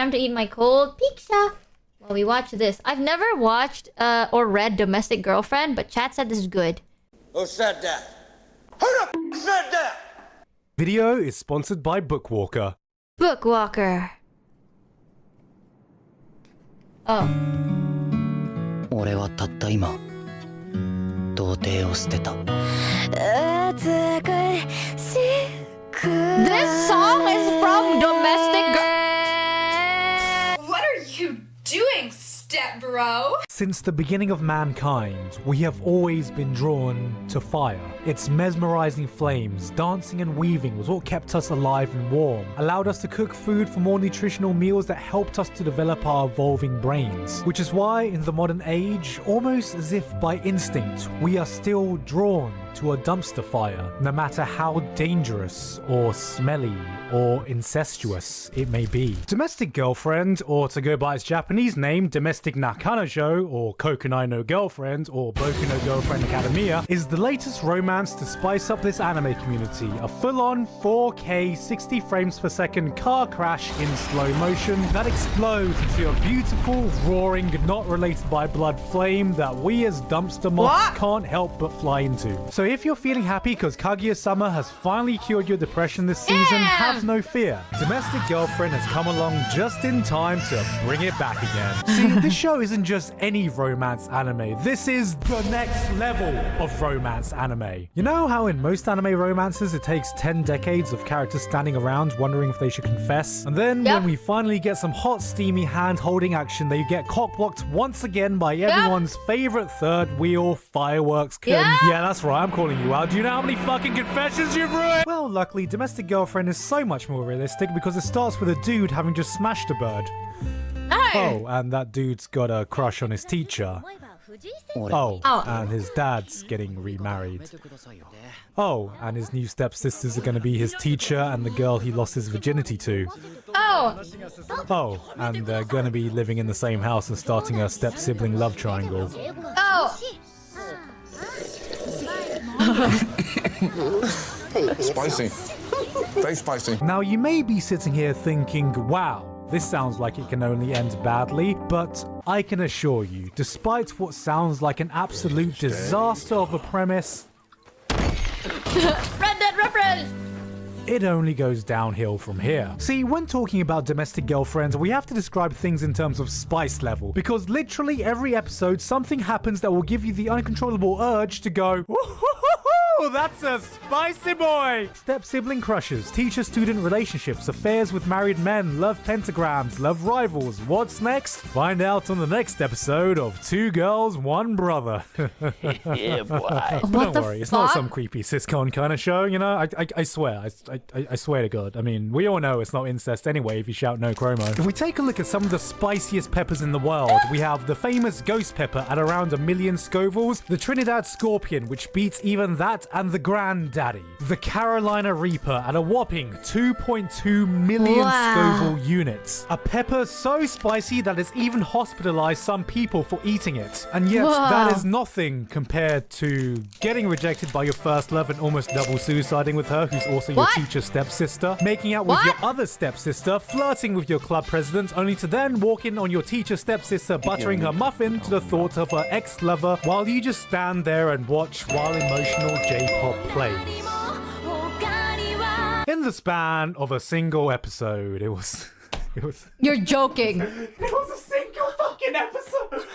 Time to eat my cold pizza while we watch this. I've never watched or read Domestic Girlfriend, but chat said this is good. Who said that? Who the said that? Video is sponsored by Bookwalker. Bookwalker. Oh. 俺はたった今童貞を捨てた This song is from Domestic Girl. What are you doing, step bro? Since the beginning of mankind, we have always been drawn to fire. Its mesmerizing flames, dancing and weaving was what kept us alive and warm, allowed us to cook food for more nutritional meals that helped us to develop our evolving brains. Which is why, in the modern age, almost as if by instinct, we are still drawn to a dumpster fire, no matter how dangerous or smelly or incestuous it may be. Domestic Girlfriend, or to go by its Japanese name, Domestic Nakanojo, or Kokonai no Girlfriend, or Boku no Girlfriend Academia, is the latest romance to spice up this anime community. A full-on 4K 60 frames per second car crash in slow motion that explodes into a beautiful, roaring, not related by blood flame that we as dumpster moths can't help but fly into. So if you're feeling happy because Kaguya-sama has finally cured your depression this season, have no fear. Domestic Girlfriend has come along just in time to bring it back again. See, this show isn't just any romance anime. This is the next level of romance anime. You know how in most anime romances it takes 10 decades of characters standing around wondering if they should confess? And then when we finally get some hot, steamy hand-holding action, they get cock-blocked once again by everyone's favorite third wheel, Fireworks Kun. Yeah, that's right, I'm calling you out. Do you know how many fucking confessions you've ruined? Well, luckily, Domestic Girlfriend is so much more realistic because it starts with a dude having just smashed a bird. Oh, and that dude's got a crush on his teacher. Oh, and his dad's getting remarried. Oh, and his new stepsisters are going to be his teacher and the girl he lost his virginity to. Oh! Oh, and they're going to be living in the same house and starting a step-sibling love triangle. Oh! Spicy. Very spicy. Now, you may be sitting here thinking, wow, this sounds like it can only end badly, but I can assure you, despite what sounds like an absolute disaster of a premise, Red Dead reference! it only goes downhill from here. See, when talking about Domestic Girlfriends, we have to describe things in terms of spice level, because literally every episode, something happens that will give you the uncontrollable urge to go, "Ooh, that's a spicy boy!" Step-sibling crushes, teacher-student relationships, affairs with married men, love pentagrams, love rivals. What's next? Find out on the next episode of Two Girls, One Brother. Yeah, boy. But don't worry, it's not some creepy sitcom kind of show, you know? I swear, I swear to God. I mean, we all know it's not incest anyway if you shout no chromo. If we take a look at some of the spiciest peppers in the world, we have the famous ghost pepper at around 1 million Scovilles, the Trinidad scorpion, which beats even that and the granddaddy, the Carolina Reaper at a whopping 2.2 million Scoville units. A pepper so spicy that it's even hospitalized some people for eating it. And yet, that is nothing compared to getting rejected by your first love and almost double suiciding with her, who's also your teacher's stepsister, making out with your other stepsister, flirting with your club president, only to then walk in on your teacher's stepsister buttering her muffin to the thought of her ex-lover while you just stand there and watch while emotional J-pop plays. In the span of a single episode, it was... You're joking. It was a single fucking episode!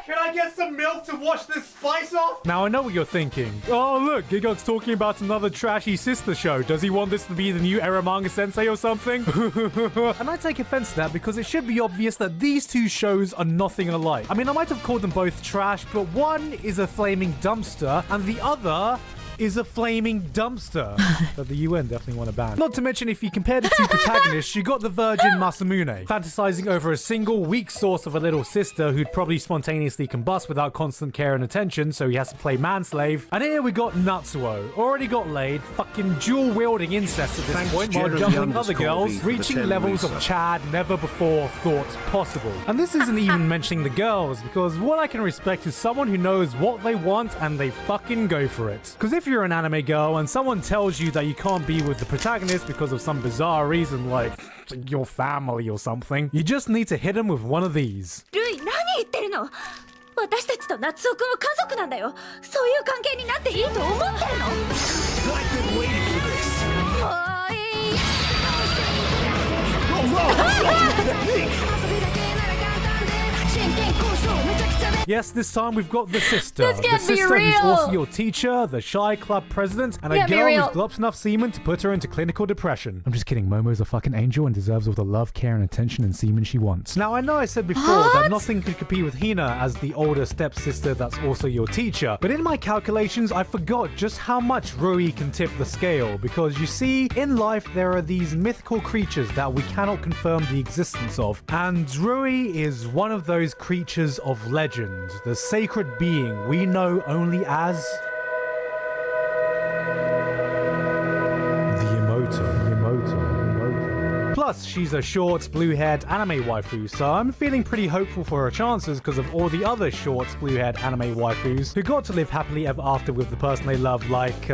Can I get some milk to wash this spice off? Now, I know what you're thinking. Oh, look, Gigguk's talking about another trashy sister show. Does he want this to be the new era manga sensei or something? And I take offense to that because it should be obvious that these two shows are nothing alike. I mean, I might have called them both trash, but one is a flaming dumpster and the other is a flaming dumpster that the UN definitely want to ban. Not to mention, if you compare the two protagonists, you got the virgin Masamune, fantasizing over a single weak source of a little sister who'd probably spontaneously combust without constant care and attention, so he has to play manslave. And here we got Natsuo, already got laid, fucking dual-wielding incest at this point, while jumping other girls, reaching levels of Chad never before thought possible. And this isn't even mentioning the girls, because what I can respect is someone who knows what they want and they fucking go for it. Because if if you're an anime girl and someone tells you that you can't be with the protagonist because of some bizarre reason like your family or something, you just need to hit them with one of these. ルイ、何言ってるの？私たちと夏男くんは家族なんだよ。そういう関係になっていいと思ってるの？ I've been waiting for this. おい。 Yes, this time we've got the sister. This The can't be sister who's real. also your teacher, the shy club president, and a Can't be girl real. who's glops enough semen to put her into clinical depression. I'm just kidding. Momo's a fucking angel and deserves all the love, care, and attention and semen she wants. Now, I know I said before that nothing could compete with Hina as the older stepsister that's also your teacher, but in my calculations, I forgot just how much Rui can tip the scale, because you see, in life, there are these mythical creatures that we cannot confirm the existence of, and Rui is one of those creatures of legend, the sacred being we know only as the Emoto. Plus, she's a short, blue-haired anime waifu, so I'm feeling pretty hopeful for her chances because of all the other short, blue-haired anime waifus who got to live happily ever after with the person they love, like,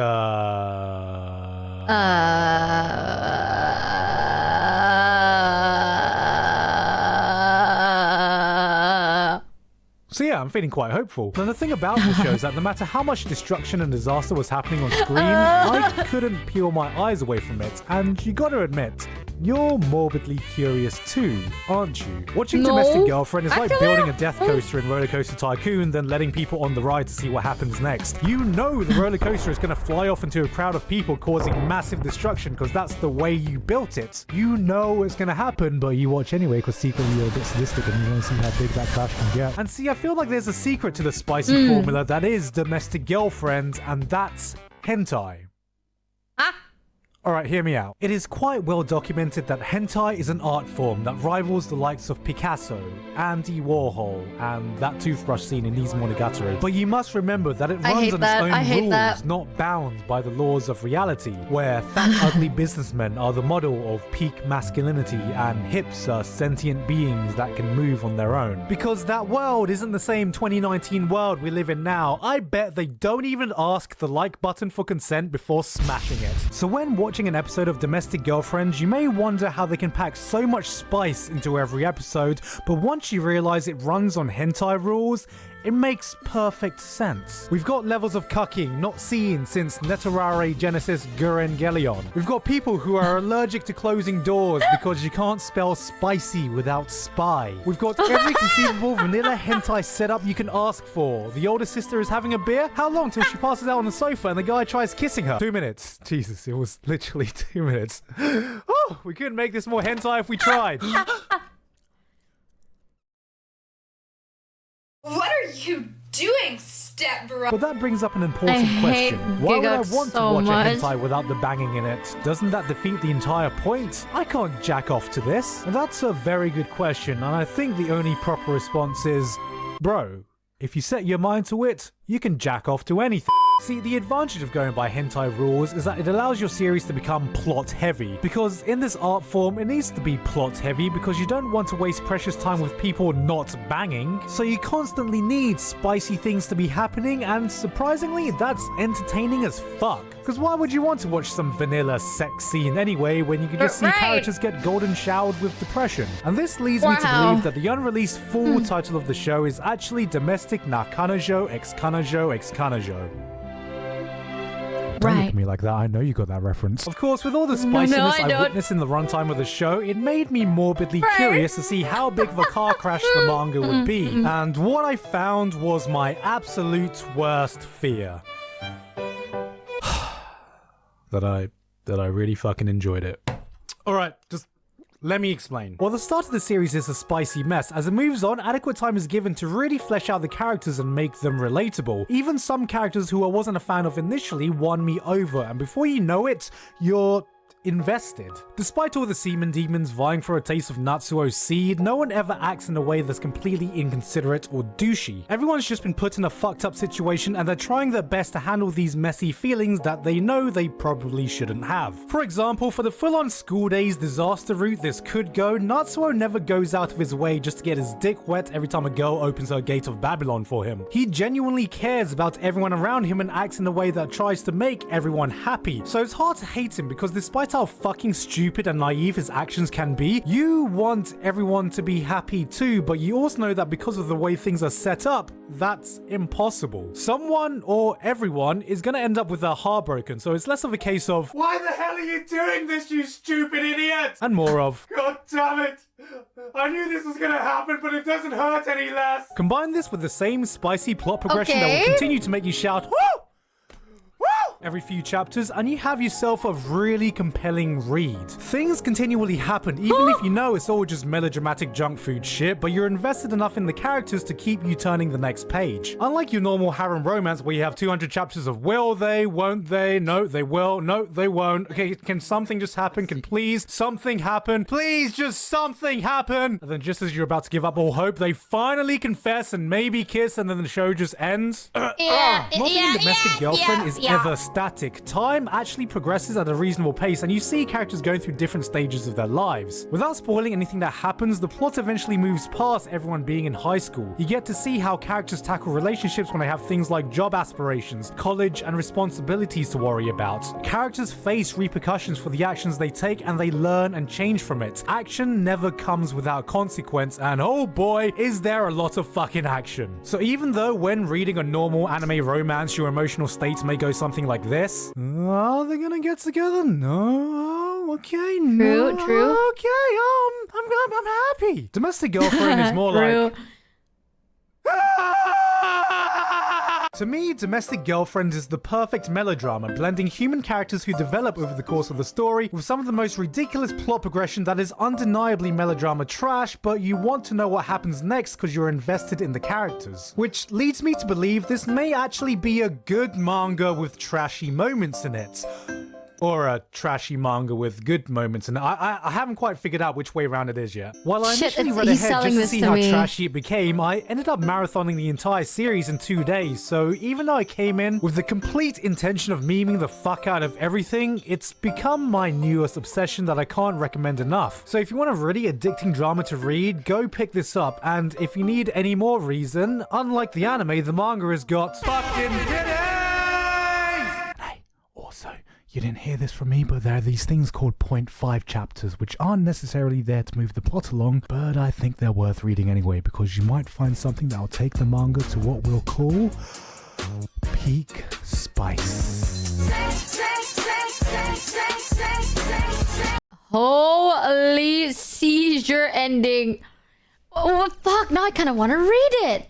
So yeah, I'm feeling quite hopeful. And the thing about this show is that no matter how much destruction and disaster was happening on screen, I couldn't peel my eyes away from it. And you gotta admit, you're morbidly curious too, aren't you? Watching No. Domestic Girlfriend is like Actually, building a death coaster in Roller Coaster Tycoon, then letting people on the ride to see what happens next. You know the roller coaster is gonna fly off into a crowd of people causing massive destruction because that's the way you built it. You know it's gonna happen, but you watch anyway because secretly you're a bit sadistic and you want to see how big that crash can get. And see, I feel like there's a secret to the spicy formula that is Domestic Girlfriend, and that's hentai. Alright, hear me out. It is quite well documented that hentai is an art form that rivals the likes of Picasso, Andy Warhol, and that toothbrush scene in These Monogatari. But you must remember that it I runs hate on that. its I own hate rules, that. not bound by the laws of reality, where fat, ugly businessmen are the model of peak masculinity and hips are sentient beings that can move on their own. Because that world isn't the same 2019 world we live in now. I bet they don't even ask the like button for consent before smashing it. So when watching an episode of Domestic Girlfriend, you may wonder how they can pack so much spice into every episode, but once you realize it runs on hentai rules, it makes perfect sense. We've got levels of cucking not seen since Netarare Genesis Gurengelion. We've got people who are allergic to closing doors because you can't spell spicy without spy. We've got every conceivable vanilla hentai setup you can ask for. The older sister is having a beer. How long till she passes out on the sofa and the guy tries kissing her? 2 minutes. Jesus, it was literally 2 minutes. Oh, we couldn't make this more hentai if we tried. What are you doing, step bro? But that brings up an important I hate question. Why would I Gigguk want so to watch much. a hentai without the banging in it? Doesn't that defeat the entire point? I can't jack off to this. That's a very good question, and I think the only proper response is, bro, if you set your mind to it, you can jack off to anything. See, the advantage of going by hentai rules is that it allows your series to become plot heavy, because in this art form it needs to be plot heavy because you don't want to waste precious time with people not banging, so you constantly need spicy things to be happening, and surprisingly that's entertaining as fuck. Because why would you want to watch some vanilla sex scene anyway when you can just see Right. characters get golden showered with depression? And this leads me to Wow. believe that the unreleased full title of the show is actually Domestic na Kanojo x Kanojo x Kanojo. Don't look Right. at me like that. I know you got that reference. Of course, with all the No, spiciness I I don't. witnessed in the runtime of the show, it made me morbidly Right. curious to see how big of a car crash the manga would be. And what I found was my absolute worst fear. that I really fucking enjoyed it. Alright, just let me explain. While the start of the series is a spicy mess, as it moves on, adequate time is given to really flesh out the characters and make them relatable. Even some characters who I wasn't a fan of initially won me over, and before you know it, you're invested. Despite all the semen demons vying for a taste of Natsuo's seed, no one ever acts in a way that's completely inconsiderate or douchey. Everyone's just been put in a fucked up situation and they're trying their best to handle these messy feelings that they know they probably shouldn't have. For example, for the full-on school days disaster route this could go, Natsuo never goes out of his way just to get his dick wet every time a girl opens her gate of Babylon for him. He genuinely cares about everyone around him and acts in a way that tries to make everyone happy. So it's hard to hate him because despite how fucking stupid and naive his actions can be, you want everyone to be happy too, but you also know that because of the way things are set up, that's impossible. Someone or everyone is gonna end up with their heart broken, so it's less of a case of "Why the hell are you doing this, you stupid idiot?" and more of "God damn it! I knew this was gonna happen, but it doesn't hurt any less." Combine this with the same spicy plot progression that will continue to make you shout "Woo! Woo!" every few chapters, and you have yourself a really compelling read. Things continually happen, even if you know it's all just melodramatic junk food shit, but you're invested enough in the characters to keep you turning the next page. Unlike your normal harem romance where you have 200 chapters of will they, won't they, no they will, no they won't, okay, can something just happen, can please something happen, please just something happen, and then just as you're about to give up all hope, they finally confess and maybe kiss, and then the show just ends. Nothing in Domestic Girlfriend is ever static. Time actually progresses at a reasonable pace and you see characters going through different stages of their lives. Without spoiling anything that happens, the plot eventually moves past everyone being in high school. You get to see how characters tackle relationships when they have things like job aspirations, college, and responsibilities to worry about. Characters face repercussions for the actions they take and they learn and change from it. Action never comes without consequence, and oh boy, is there a lot of fucking action. So even though when reading a normal anime romance, your emotional state may go something like this. Are they gonna get together? No. Okay. No. True. Okay. I'm happy. Domestic Girlfriend is more like. To me, Domestic Girlfriend is the perfect melodrama, blending human characters who develop over the course of the story with some of the most ridiculous plot progression that is undeniably melodrama trash, but you want to know what happens next because you're invested in the characters. Which leads me to believe this may actually be a good manga with trashy moments in it. Or a trashy manga with good moments, and I haven't quite figured out which way around it is yet. While I initially read ahead just to see how trashy it became, I ended up marathoning the entire series in 2 days, so even though I came in with the complete intention of memeing the fuck out of everything, it's become my newest obsession that I can't recommend enough. So if you want a really addicting drama to read, go pick this up, and if you need any more reason, unlike the anime, the manga has got fucking titties! Hey, also, you didn't hear this from me, but there are these things called 0.5 chapters, which aren't necessarily there to move the plot along, but I think they're worth reading anyway, because you might find something that'll take the manga to what we'll call peak spice. Holy seizure ending. Oh, fuck, now I kind of want to read it.